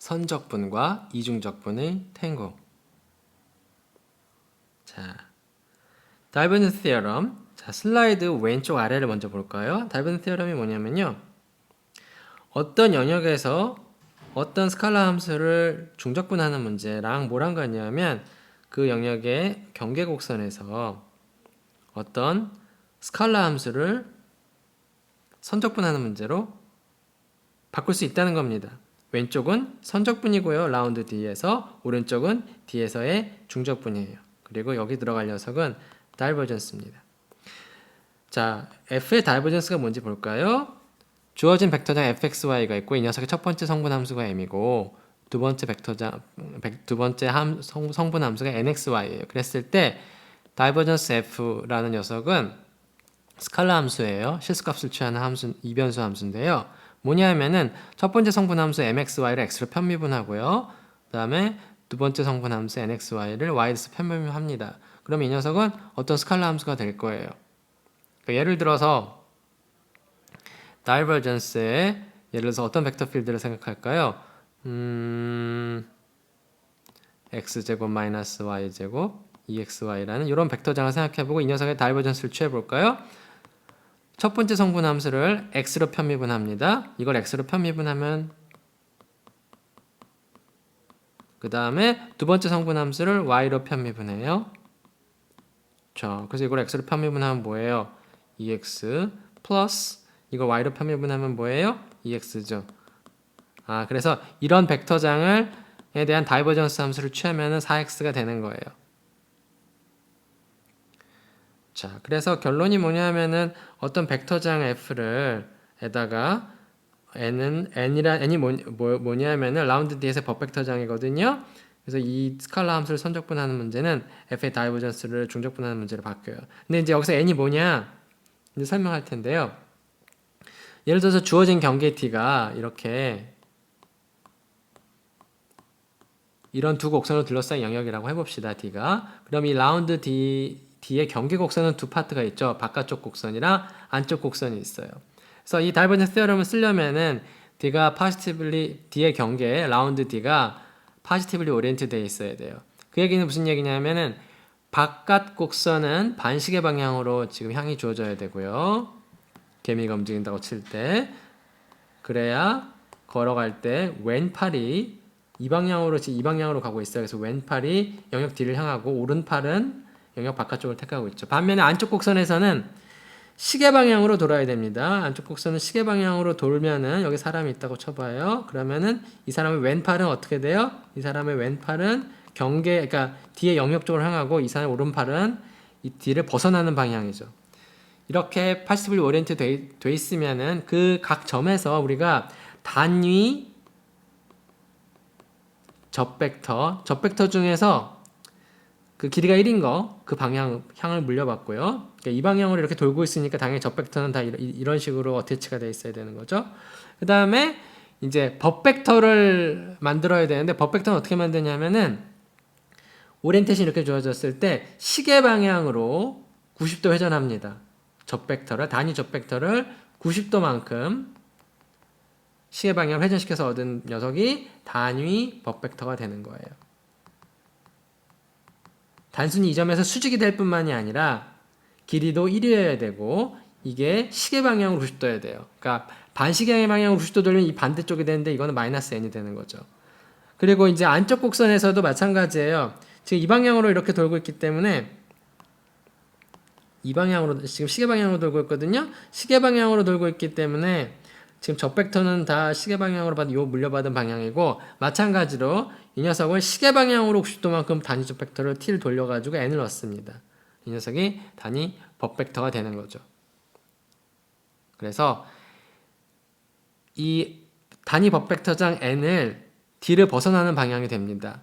선적분과 이중적분의 탱고. 자, 다이버전스 티어럼. 자, 슬라이드 왼쪽 아래를 먼저 볼까요? 다이버전스 티어럼이 뭐냐면요. 어떤 영역에서 어떤 스칼라 함수를 중적분하는 문제랑 뭐랑 같냐면 그 영역의 경계곡선에서 어떤 스칼라 함수를 선적분하는 문제로 바꿀 수 있다는 겁니다. 왼쪽은 선적분이고요. 라운드 D에서 오른쪽은 D에서의 중적분이에요. 그리고 여기 들어갈 녀석은 다이버전스입니다. 자, F의 다이버전스가 뭔지 볼까요? 주어진 벡터장 fxy가 있고 이 녀석의 첫 번째 성분 함수가 m이고 두 번째 성분 함수가 nxy예요. 그랬을 때 다이버전스 f라는 녀석은 스칼라 함수예요. 실수값을 취하는 함수, 이변수 함수인데요. 뭐냐면은 첫 번째 성분 함수 mxy를 x로 편미분하고요. 그 다음에 두 번째 성분 함수 nxy를 y로 편미분합니다. 그럼 이 녀석은 어떤 스칼라 함수가 될 거예요. 그러니까 예를 들어서 다이버전스의 예를 들어서 어떤 벡터 필드를 생각할까요? x제곱 마이너스 y제곱 exy라는 이런 벡터장을 생각해보고 이 녀석의 다이버전스를 취해볼까요? 첫 번째 성분 함수를 x로 편미분합니다. 이걸 x로 편미분하면 그 다음에 두 번째 성분 함수를 y로 편미분해요. 자, 그래서 이걸 x로 편미분하면 뭐예요? 2x 플러스 이걸 y로 편미분하면 뭐예요? 2x죠. 아, 그래서 이런 벡터장에 대한 다이버전스 함수를 취하면 4x가 되는 거예요. 자, 그래서 결론이 뭐냐면은 어떤 벡터장 f를 에다가 n이 뭐냐면은 라운드 D에서 법벡터장이거든요. 그래서 이 스칼라 함수를 선적분하는 문제는 f의 다이버전스를 중적분하는 문제로 바뀌어요. 근데 이제 여기서 n이 뭐냐? 이제 설명할 텐데요. 예를 들어서 주어진 경계 T가 이렇게 이런 두 곡선을 둘러싼 영역이라고 해봅시다. D가. 그럼 이 라운드 D의 경계 곡선은 두 파트가 있죠. 바깥쪽 곡선이랑 안쪽 곡선이 있어요. 그래서 이 다이버전스 티어럼을 쓰려면은 D의 경계 라운드 D가 파지티블리 오리엔트 되어 있어야 돼요. 그 얘기는 무슨 얘기냐면은 바깥 곡선은 반시계 방향으로 지금 향이 주어져야 되고요. 개미가 움직인다고 칠 때 그래야 걸어갈 때 왼팔이 이 방향으로 가고 있어요. 그래서 왼팔이 영역 D를 향하고 오른팔은 영역 바깥쪽을 택하고 있죠. 반면에 안쪽 곡선에서는 시계 방향으로 돌아야 됩니다. 안쪽 곡선은 시계 방향으로 돌면은 여기 사람이 있다고 쳐봐요. 그러면은 이 사람의 왼팔은 어떻게 돼요? 이 사람의 왼팔은 그러니까 D의 영역 쪽으로 향하고 이 사람의 오른팔은 이 D를 벗어나는 방향이죠. 이렇게 80일 오리엔트 돼 있으면은 그 각 점에서 우리가 단위 접벡터 중에서 그 길이가 1인 그 향을 물려봤고요. 그러니까 이 방향으로 이렇게 돌고 있으니까 당연히 접벡터는 다 이런 식으로 어태치가 돼 있어야 되는 거죠. 그 다음에 이제 법벡터를 만들어야 되는데 법벡터는 어떻게 만드냐면은 오리엔테이션이 이렇게 주어졌을 때 시계 방향으로 90도 회전합니다. 단위 접벡터를 90도만큼 시계 방향을 회전시켜서 얻은 녀석이 단위 법벡터가 되는 거예요. 단순히 이 점에서 수직이 될 뿐만이 아니라 길이도 1이어야 되고 이게 시계 방향으로 90도여야 돼요. 그러니까 반시계 방향으로 90도 돌리면 이 반대쪽이 되는데 이거는 마이너스 n이 되는 거죠. 그리고 이제 안쪽 곡선에서도 마찬가지예요. 지금 이 방향으로 이렇게 돌고 있기 때문에 이 방향으로 지금 시계 방향으로 돌고 있거든요. 시계 방향으로 돌고 있기 때문에 지금 접벡터는 다 시계 방향으로 물려받은 방향이고 마찬가지로 이 녀석을 시계 방향으로 90도만큼 단위 접벡터를 t를 돌려가지고 n을 넣습니다. 이 녀석이 단위 법벡터가 되는 거죠. 그래서 이 단위 법벡터장 n을 d를 벗어나는 방향이 됩니다.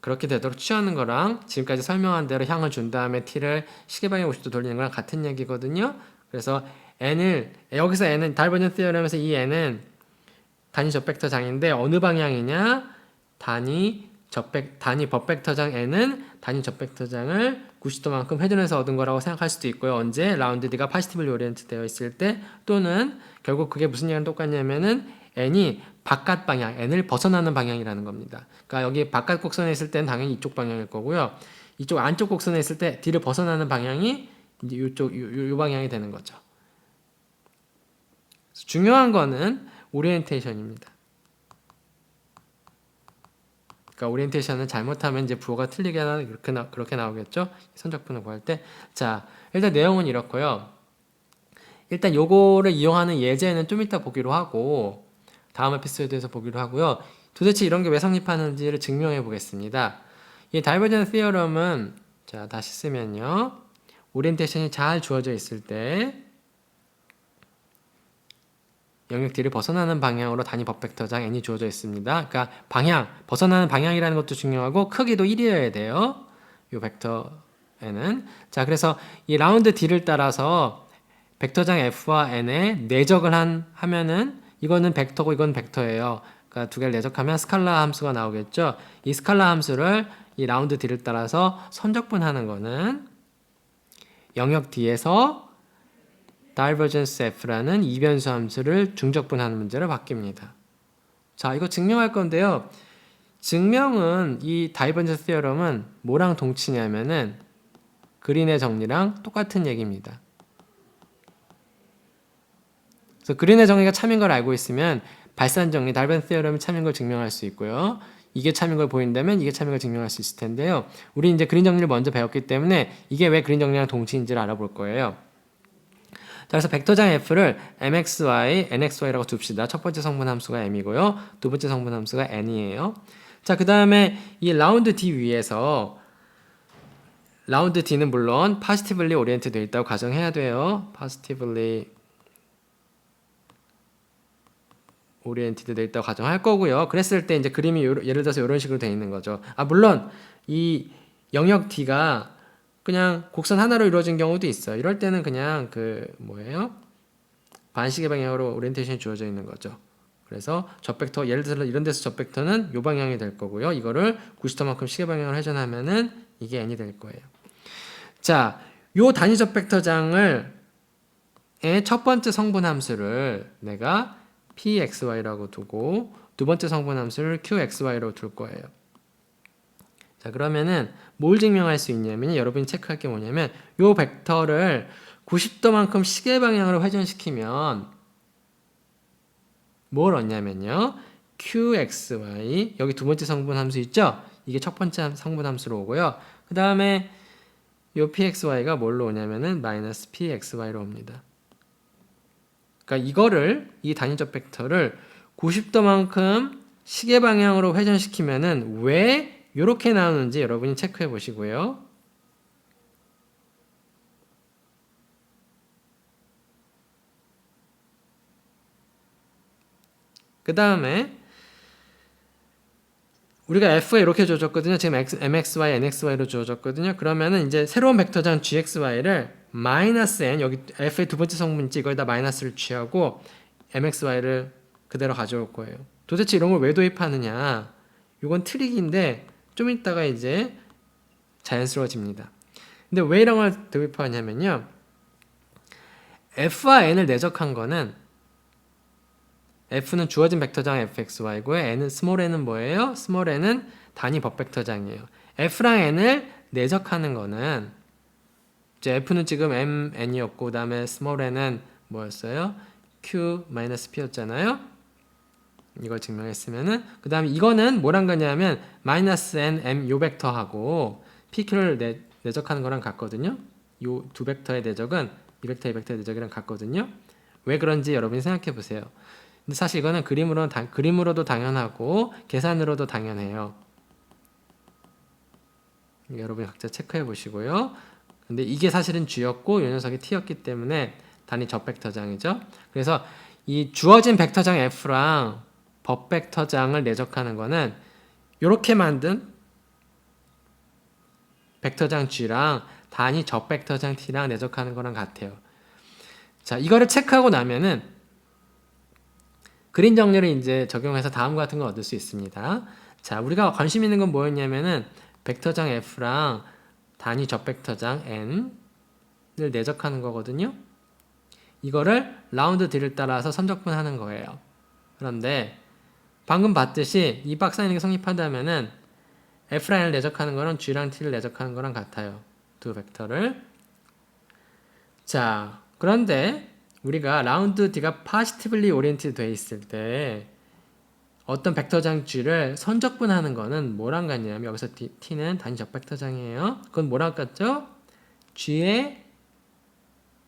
그렇게 되도록 취하는 거랑 지금까지 설명한 대로 향을 준 다음에 t를 시계방향 50도 돌리는 거랑 같은 얘기거든요. 그래서 여기서 n은 다이버전스 티어럼에서 이 n은 단위 접벡터장인데 어느 방향이냐? 단위 법벡터장 n은 단위 접벡터장을 90도만큼 회전해서 얻은 거라고 생각할 수도 있고요. 언제? 라운드 D가 파지티블리 오리엔트 되어 있을 때 또는 결국 그게 무슨 얘기랑 똑같냐면은 n이 바깥 방향, n을 벗어나는 방향이라는 겁니다. 그러니까 여기 바깥 곡선에 있을 때는 당연히 이쪽 방향일 거고요. 이쪽 안쪽 곡선에 있을 때 D를 벗어나는 방향이 이제 요 방향이 되는 거죠. 중요한 거는 오리엔테이션입니다. 그러니까 오리엔테이션을 잘못하면 이제 부호가 틀리게 그렇게 나오겠죠. 선적분을 구할 때. 자, 일단 내용은 이렇고요. 일단 요거를 이용하는 예제는 좀 이따 보기로 하고 다음 에피소드에서 보기로 하고요. 도대체 이런 게 왜 성립하는지를 증명해 보겠습니다. 이 다이버전스 티어럼은 자, 다시 쓰면요. 오리엔테이션이 잘 주어져 있을 때 영역 D를 벗어나는 방향으로 단위 법벡터장 n이 주어져 있습니다. 그러니까 방향, 벗어나는 방향이라는 것도 중요하고 크기도 1이어야 돼요. 이 벡터 n은. 자, 그래서 이 라운드 D를 따라서 벡터장 F와 N에 내적을 하면은 이거는 벡터고 이건 벡터예요. 그러니까 두 개를 내적하면 스칼라 함수가 나오겠죠. 이 스칼라 함수를 이 라운드 D를 따라서 선적분하는 거는 영역 D에서 divergence F라는 이변수 함수를 중적분하는 문제로 바뀝니다. 자, 이거 증명할 건데요. 증명은 이 다이버전스 티어럼은 뭐랑 동치냐면은 그린의 정리랑 똑같은 얘기입니다. 그래서 그린의 정리가 참인 걸 알고 있으면 발산 정리, 다이버전스 티어럼이 참인 걸 증명할 수 있고요. 이게 참인 걸 보인다면 이게 참인 걸 증명할 수 있을 텐데요. 우리 이제 그린 정리를 먼저 배웠기 때문에 이게 왜 그린 정리랑 동치인지를 알아볼 거예요. 자, 그래서 벡터장 F를 mxy, nxy라고 둡시다. 첫 번째 성분 함수가 m이고요. 두 번째 성분 함수가 n이에요. 자, 그 다음에 이 라운드 D 위에서 라운드 D는 물론 positively oriented 되어 있다고 가정해야 돼요. positively oriented 되어 있다고 가정할 거고요. 그랬을 때 이제 그림이 예를 들어서 이런 식으로 되어 있는 거죠. 아, 물론 이 영역 D가 그냥 곡선 하나로 이루어진 경우도 있어요. 이럴 때는 그냥 반시계 방향으로 오리엔테이션이 주어져 있는 거죠. 그래서 저 벡터, 예를 들어서 이런 데서 저 벡터는 요 방향이 될 거고요. 이거를 90도만큼 시계 방향으로 회전하면은 이게 n이 될 거예요. 자, 요 단위 저 벡터장을 첫 번째 성분 함수를 내가 pxy라고 두고 두 번째 성분 함수를 qxy로 둘 거예요. 자, 그러면은 뭘 증명할 수 있냐면 여러분이 체크할 게 뭐냐면 요 벡터를 90도만큼 시계 방향으로 회전시키면 뭘 얻냐면요. qxy 여기 두 번째 성분 함수 있죠? 이게 첫 번째 성분 함수로 오고요. 그 다음에 요 pxy가 뭘로 오냐면은 마이너스 pxy로 옵니다. 그러니까 이거를 이 단위적 벡터를 90도만큼 시계 방향으로 회전시키면은 왜 이렇게 나오는지 여러분이 체크해 보시고요. 그 다음에 우리가 F가 이렇게 주어졌거든요. 지금 mxy, nxy로 주어졌거든요. 그러면은 이제 새로운 벡터장 gxy를 마이너스 n, 여기 F의 두 번째 성분 있지, 이거에다 마이너스를 취하고 mxy를 그대로 가져올 거예요. 도대체 이런 걸 왜 도입하느냐? 이건 트릭인데 좀 이따가 이제 자연스러워집니다. 근데 왜 이런 걸 도입하냐면요. F와 N을 내적한 거는 F는 주어진 벡터장 fxy고요. 스몰 n은 뭐예요? 스몰 n은 단위 법벡터장이에요. F랑 N을 내적하는 거는 이제 F는 지금 mn이었고 그다음에 스몰 n은 뭐였어요? q-p였잖아요. 이걸 증명했으면은 그다음에 이거는 뭐랑 같냐면 마이너스 n m 요 벡터하고 pq를 내적하는 거랑 같거든요. 요 두 벡터의 내적은 이 벡터, 이 벡터의 내적이랑 같거든요. 왜 그런지 여러분이 생각해 보세요. 근데 사실 이거는 그림으로도 당연하고 계산으로도 당연해요. 여러분이 각자 체크해 보시고요. 근데 이게 사실은 G였고 이 녀석이 T였기 때문에 단위 접벡터장이죠. 그래서 이 주어진 벡터장 F랑 법벡터장을 내적하는 거는 이렇게 만든 벡터장 G랑 단위 접벡터장 T랑 내적하는 거랑 같아요. 자, 이거를 체크하고 나면은 그린 정리를 이제 적용해서 다음과 같은 걸 얻을 수 있습니다. 자, 우리가 관심 있는 건 뭐였냐면은 벡터장 F랑 단위 접벡터장 N을 내적하는 거거든요. 이거를 라운드 D를 따라서 선적분하는 거예요. 그런데 방금 봤듯이 이 박사님이 성립한다면은 F라인을 내적하는 거는 G랑 T를 내적하는 거랑 같아요. 두 벡터를. 자, 그런데 우리가 라운드 D가 positively oriented 돼 있을 때 어떤 벡터장 G를 선적분하는 거는 뭐랑 같냐면 여기서 T는 단위적 벡터장이에요. 그건 뭐랑 같죠? G의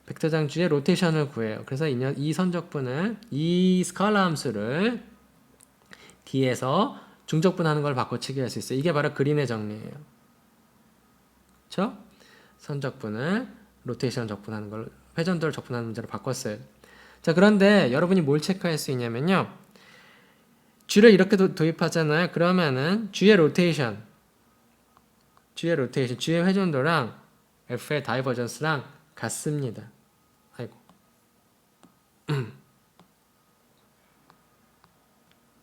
벡터장 G의 로테이션을 구해요. 그래서 이 선적분을 이 스칼라 함수를 D에서 중적분하는 걸 바꿔치기 할 수 있어요. 이게 바로 그린의 정리예요. 그렇죠? 선적분을 로테이션 적분하는 걸 회전도를 적분하는 문제로 바꿨어요. 자, 그런데 여러분이 뭘 체크할 수 있냐면요. G를 이렇게 도입하잖아요. 그러면은 G의 로테이션, G의 회전도랑 F의 다이버전스랑 같습니다. 아이고.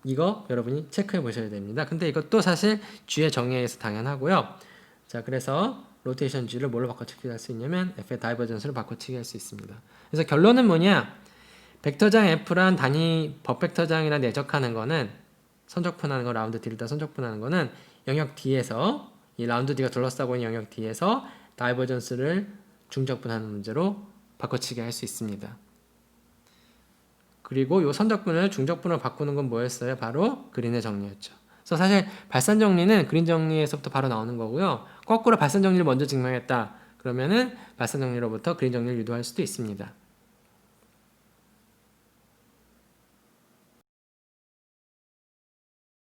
이거 여러분이 체크해 보셔야 됩니다. 근데 이것도 사실 G의 정의에 의해서 당연하고요. 자, 그래서 로테이션 G를 뭘로 바꿔치기 할 수 있냐면 F의 다이버전스를 바꿔치기 할 수 있습니다. 그래서 결론은 뭐냐? 벡터장 F란 단위 법벡터장이랑 내적하는 거는 선적분하는 거 라운드 D를 다 선적분하는 거는 영역 D에서 이 라운드 D가 둘러싸고 있는 영역 D에서 다이버전스를 중적분하는 문제로 바꿔치기 할 수 있습니다. 그리고 이 선적분을 중적분으로 바꾸는 건 뭐였어요? 바로 그린의 정리였죠. 그래서 사실 발산 정리는 그린 정리에서부터 바로 나오는 거고요. 거꾸로 발산 정리를 먼저 증명했다. 그러면은 발산 정리로부터 그린 정리를 유도할 수도 있습니다.